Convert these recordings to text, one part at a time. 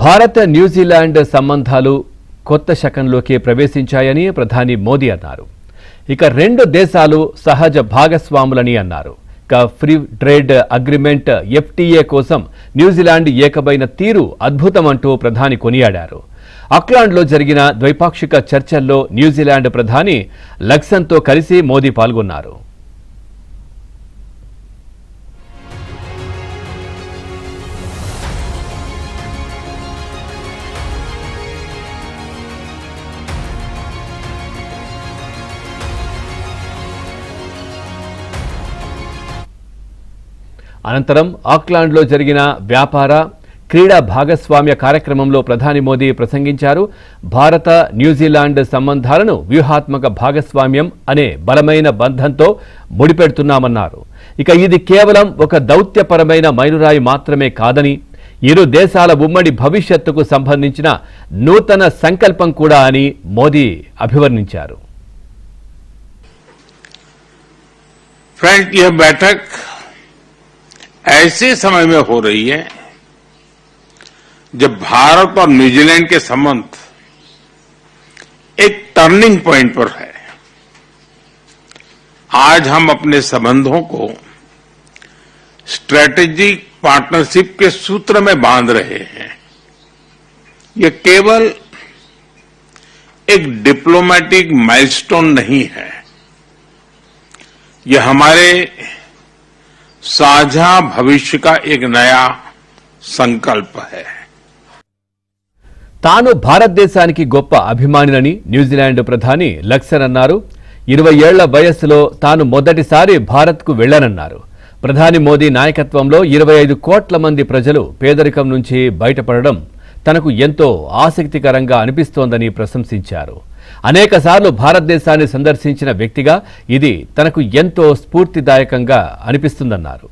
భారత న్యూజిలాండ్ సంబంధాలు కొత్త శకంలోకి ప్రవేశించాయని ప్రధాని మోదీ అన్నారు. ఇక రెండు దేశాలు సహజ భాగస్వాములని అన్నారు. ఇక ఫ్రీ ట్రేడ్ అగ్రిమెంట్ FTA కోసం న్యూజిలాండ్ ఏకమైన తీరు అద్భుతమంటూ ప్రధాని కొనియాడారు. ఆక్లాండ్లో జరిగిన ద్వైపాక్షిక చర్చల్లో న్యూజిలాండ్ ప్రధాని లక్సన్తో కలిసి మోదీ పాల్గొన్నారు. అనంతరం ఆక్లాండ్లో జరిగిన వ్యాపార క్రీడా భాగస్వామ్య కార్యక్రమంలో ప్రధాని మోదీ ప్రసంగించారు. భారత న్యూజిలాండ్ సంబంధాలను వ్యూహాత్మక భాగస్వామ్యం అనే బలమైన బంధంతో ముడిపెడుతున్నామన్నారు. ఇక ఇది కేవలం ఒక దౌత్యపరమైన మైలురాయి మాత్రమే కాదని, ఇరు దేశాల ఉమ్మడి భవిష్యత్తుకు సంబంధించిన నూతన సంకల్పం కూడా అని మోదీ అభివర్ణించారు. ऐसे समय में हो रही है जब भारत और न्यूजीलैंड के संबंध एक टर्निंग पॉइंट पर है. आज हम अपने संबंधों को स्ट्रेटेजिक पार्टनरशिप के सूत्र में बांध रहे हैं. ये केवल एक डिप्लोमेटिक माइलस्टोन नहीं है, ये हमारे साझा भविष्य का एक नया संकल्प है. తాను భారతదేశానికి గొప్ప అభిమానినని న్యూజిలాండ్ ప్రధాని లక్సన్ అన్నారు. 20 ఏళ్ల వయస్సులో తాను మొదటిసారి భారత్కు వెళ్లానన్నారు. ప్రధాని మోదీ నాయకత్వంలో 25 కోట్ల మంది ప్రజలు పేదరికం నుంచి బయటపడడం తనకు ఎంతో ఆసక్తికరంగా అనిపిస్తోందని ప్రశంసించారు. అనేకసార్లు భారతదేశాన్ని సందర్శించిన వ్యక్తిగా ఇది తనకు ఎంతో స్ఫూర్తిదాయకంగా అనిపిస్తుందన్నారు.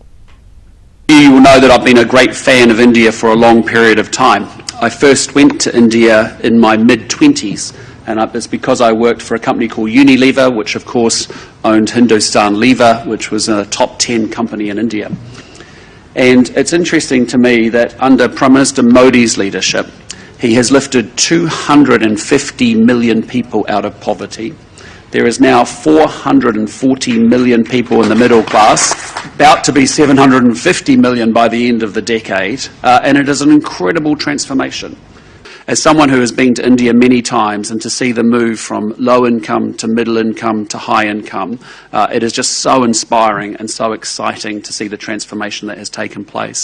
You know that I've been a great fan of India for a long period of time. I first went to India in my mid-20s, and it's because I worked for a company called Unilever, which of course owned Hindustan Lever, which was a top 10 company in India. And it's interesting to me that under Prime Minister Modi's leadership, he has lifted 250 million people out of poverty. There is now 440 million people in the middle class, about to be 750 million by the end of the decade, and it is an incredible transformation. As someone who has been to India many times, and to see the move from low income to middle income to high income, it is just so inspiring and so exciting to see the transformation that has taken place.